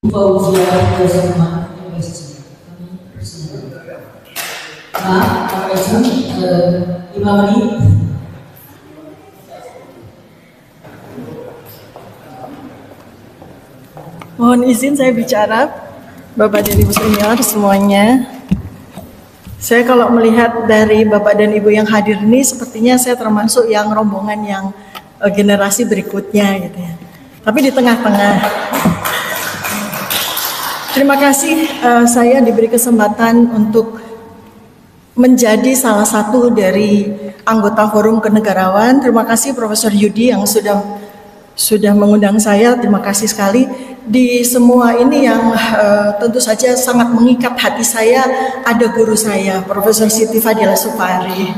Fauziah bersama MSC. Pak Presiden, 5 menit. Mohon izin saya bicara, Bapak dan Ibu senior semuanya. Saya kalau melihat dari Bapak dan Ibu yang hadir ini, sepertinya saya termasuk yang rombongan yang generasi berikutnya gitu ya. Tapi di tengah-tengah. Terima kasih saya diberi kesempatan untuk menjadi salah satu dari anggota Forum Kenegarawan. Terima kasih Profesor Yudi yang sudah mengundang saya. Terima kasih sekali. Di semua ini yang tentu saja sangat mengikat hati saya, ada guru saya, Profesor Siti Fadila Supari.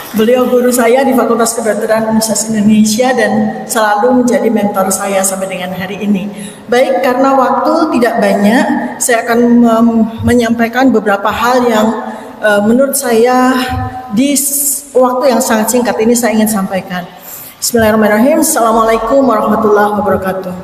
Beliau guru saya di Fakultas Kedokteran Universitas Indonesia dan selalu menjadi mentor saya sampai dengan hari ini. Baik, karena waktu tidak banyak, saya akan menyampaikan beberapa hal yang menurut saya di waktu yang sangat singkat ini saya ingin sampaikan. Bismillahirrahmanirrahim. Assalamualaikum warahmatullahi wabarakatuh.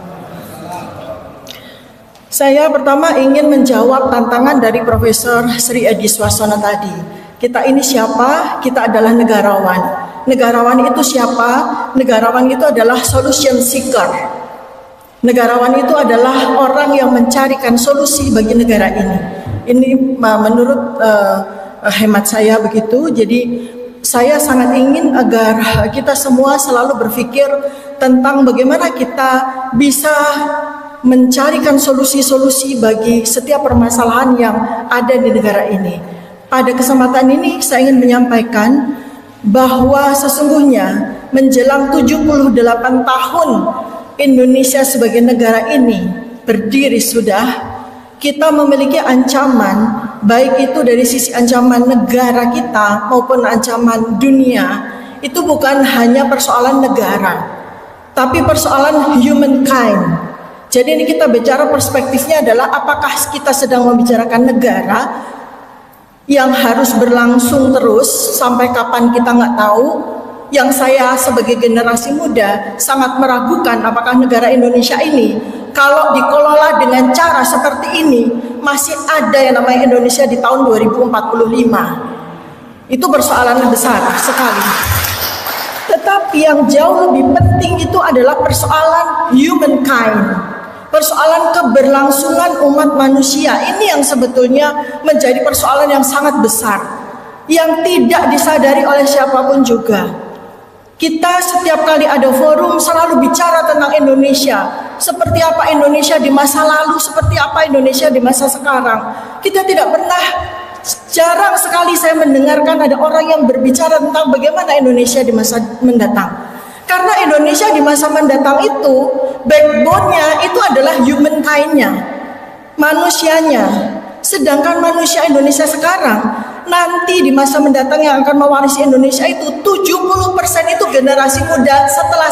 Saya pertama ingin menjawab tantangan dari Profesor Sri Edi Swasona tadi. Kita ini siapa? Kita adalah negarawan. Negarawan itu siapa? Negarawan itu adalah solution seeker. Negarawan itu adalah orang yang mencarikan solusi bagi negara ini. Ini menurut hemat saya begitu. Jadi saya sangat ingin agar kita semua selalu berpikir tentang bagaimana kita bisa mencarikan solusi-solusi bagi setiap permasalahan yang ada di negara ini. Pada kesempatan ini saya ingin menyampaikan bahwa sesungguhnya menjelang 78 tahun Indonesia sebagai negara ini berdiri sudah, kita memiliki ancaman, baik itu dari sisi ancaman negara kita maupun ancaman dunia. Itu bukan hanya persoalan negara, tapi persoalan humankind. Jadi ini kita bicara perspektifnya adalah apakah kita sedang membicarakan negara yang harus berlangsung terus sampai kapan kita nggak tahu. Yang saya sebagai generasi muda sangat meragukan apakah negara Indonesia ini kalau dikelola dengan cara seperti ini masih ada yang namanya Indonesia di tahun 2045. Itu persoalan besar sekali. Tetapi yang jauh lebih penting itu adalah persoalan humankind. Persoalan keberlangsungan umat manusia ini yang sebetulnya menjadi persoalan yang sangat besar, yang tidak disadari oleh siapapun juga. Kita setiap kali ada forum selalu bicara tentang Indonesia, seperti apa Indonesia di masa lalu, seperti apa Indonesia di masa sekarang. Kita tidak pernah, jarang sekali saya mendengarkan ada orang yang berbicara tentang bagaimana Indonesia di masa mendatang. Karena Indonesia di masa mendatang itu backbone-nya itu adalah humankind-nya, manusianya. Sedangkan manusia Indonesia sekarang nanti di masa mendatang yang akan mewarisi Indonesia itu 70% itu generasi muda setelah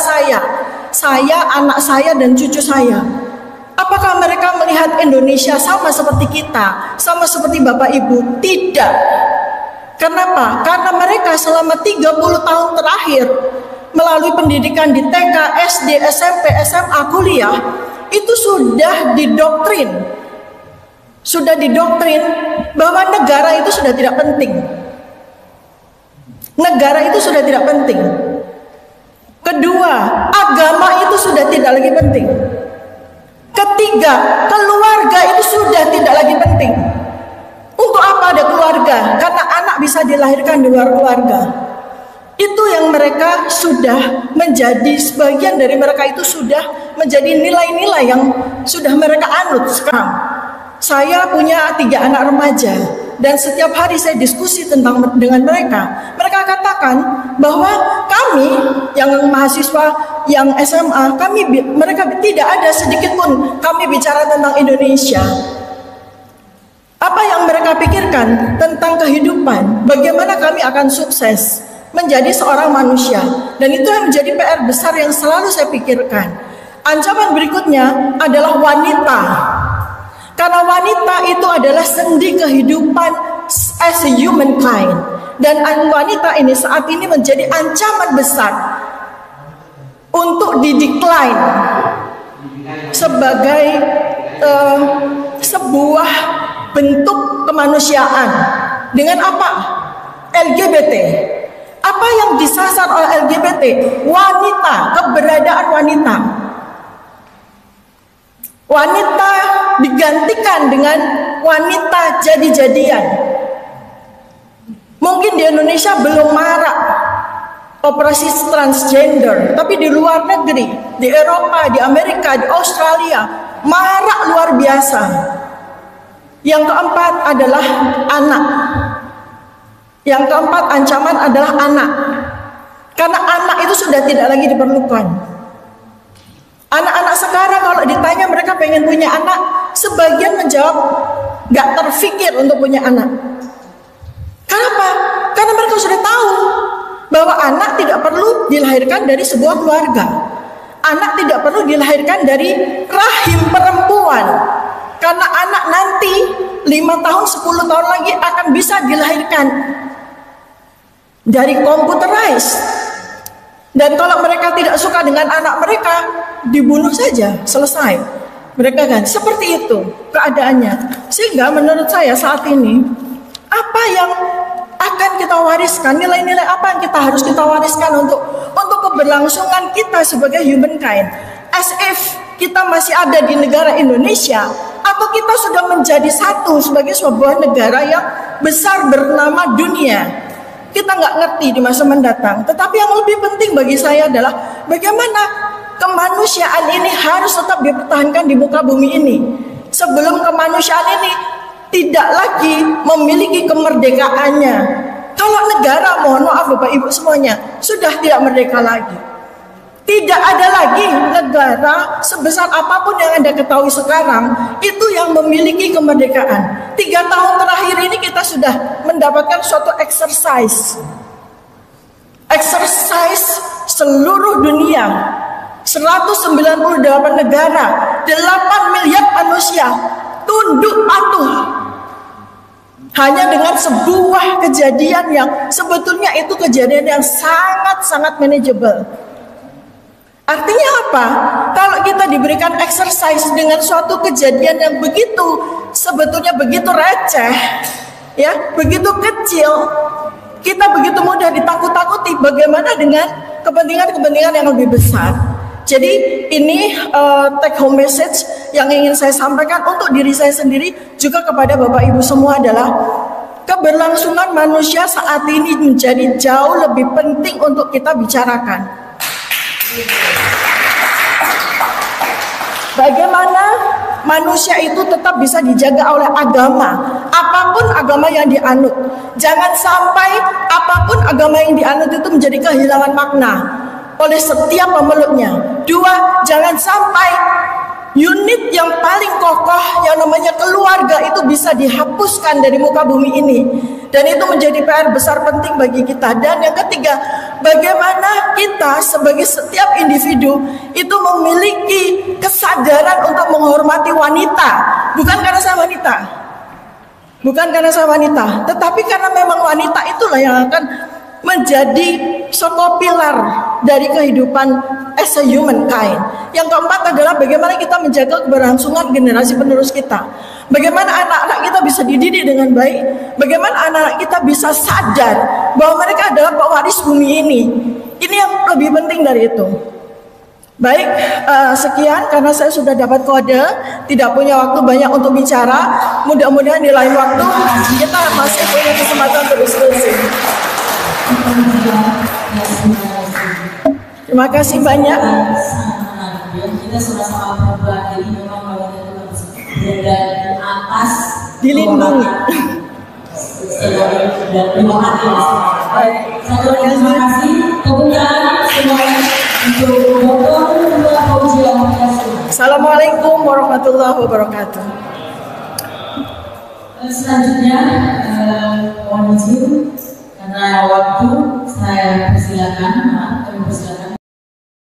saya, anak saya dan cucu saya. Apakah mereka melihat Indonesia sama seperti kita, sama seperti Bapak Ibu? Tidak. Kenapa? Karena mereka selama 30 tahun terakhir melalui pendidikan di TK, SD, SMP, SMA, kuliah itu sudah didoktrin bahwa negara itu sudah tidak penting. Negara itu sudah tidak penting. Kedua, agama itu sudah tidak lagi penting. Ketiga, keluarga itu sudah tidak lagi penting. Untuk apa ada keluarga? Karena anak bisa dilahirkan di luar keluarga. Itu yang mereka sudah menjadi, sebagian dari mereka itu sudah menjadi nilai-nilai yang sudah mereka anut sekarang. Saya punya 3 anak remaja dan setiap hari saya diskusi dengan mereka. Mereka katakan bahwa kami yang mahasiswa, yang SMA, mereka tidak ada sedikit pun kami bicara tentang Indonesia. Apa yang mereka pikirkan tentang kehidupan, bagaimana kami akan sukses menjadi seorang manusia. Dan itu yang menjadi PR besar yang selalu saya pikirkan. Ancaman berikutnya adalah wanita. Karena wanita itu adalah sendi kehidupan as a humankind. Dan wanita ini saat ini menjadi ancaman besar untuk didecline sebagai sebuah bentuk kemanusiaan. Dengan apa? LGBT. Apa yang disasar oleh LGBT? Wanita, keberadaan wanita. Wanita digantikan dengan wanita jadi-jadian. Mungkin di Indonesia belum marak operasi transgender, tapi di luar negeri, di Eropa, di Amerika, di Australia, marak luar biasa. Yang keempat adalah anak. Yang keempat ancaman adalah anak. Karena anak itu sudah tidak lagi diperlukan. Anak-anak sekarang kalau ditanya mereka pengen punya anak, sebagian menjawab gak terfikir untuk punya anak. Kenapa? Karena mereka sudah tahu bahwa anak tidak perlu dilahirkan dari sebuah keluarga. Anak tidak perlu dilahirkan dari rahim perempuan. Karena anak nanti 5 tahun, 10 tahun lagi akan bisa dilahirkan dari computerized. Dan kalau mereka tidak suka dengan anak mereka, dibunuh saja, selesai. Mereka kan seperti itu keadaannya. Sehingga menurut saya saat ini, apa yang akan kita wariskan, nilai-nilai apa yang harus kita wariskan untuk keberlangsungan kita sebagai humankind, as if kita masih ada di negara Indonesia, atau kita sudah menjadi satu sebagai sebuah negara yang besar bernama dunia. Kita nggak ngerti di masa mendatang. Tetapi yang lebih penting bagi saya adalah bagaimana kemanusiaan ini harus tetap dipertahankan di muka bumi ini. Sebelum kemanusiaan ini tidak lagi memiliki kemerdekaannya. Kalau negara, mohon maaf Bapak Ibu semuanya, sudah tidak merdeka lagi. Tidak ada lagi negara sebesar apapun yang Anda ketahui sekarang itu yang memiliki kemerdekaan. 3 tahun terakhir ini kita sudah mendapatkan suatu exercise seluruh dunia, 198 negara, 8 miliar manusia tunduk patuh hanya dengan sebuah kejadian yang sebetulnya itu kejadian yang sangat-sangat manageable. Artinya apa? Kalau kita diberikan exercise dengan suatu kejadian yang begitu sebetulnya begitu receh, ya, begitu kecil, kita begitu mudah ditakut-takuti. Bagaimana dengan kepentingan-kepentingan yang lebih besar? Jadi ini take home message yang ingin saya sampaikan untuk diri saya sendiri juga kepada Bapak Ibu semua adalah keberlangsungan manusia saat ini menjadi jauh lebih penting untuk kita bicarakan. Bagaimana manusia itu tetap bisa dijaga oleh agama, apapun agama yang dianut. Jangan sampai apapun agama yang dianut itu menjadi kehilangan makna oleh setiap pemeluknya. 2, jangan sampai unit yang paling kokoh yang namanya keluarga itu bisa dihapuskan dari muka bumi ini. Dan itu menjadi PR besar penting bagi kita. Dan yang ketiga, bagaimana kita sebagai setiap individu itu memiliki kesadaran untuk menghormati wanita. Bukan karena saya wanita, bukan karena saya wanita, tetapi karena memang wanita itulah yang akan menjadi suatu pilar dari kehidupan as a humankind. Yang keempat adalah bagaimana kita menjaga keberlangsungan generasi penerus kita. Bagaimana anak-anak kita bisa dididik dengan baik. Bagaimana anak-anak kita bisa sadar bahwa mereka adalah pewaris bumi ini. Ini yang lebih penting dari itu. Baik, sekian karena saya sudah dapat kode, tidak punya waktu banyak untuk bicara. Mudah-mudahan di lain waktu kita masih punya kesempatan untuk diskusi. Terima kasih banyak. Kita sama-sama berdoa jadi memang wanita itu harus berada di atas, dilindungi. Dan terima kasih. Terima kasih. Kemudian semuanya untuk Dr. Fauzia. Assalamualaikum warahmatullahi wabarakatuh. Selanjutnya mohon izin karena waktu saya persilakan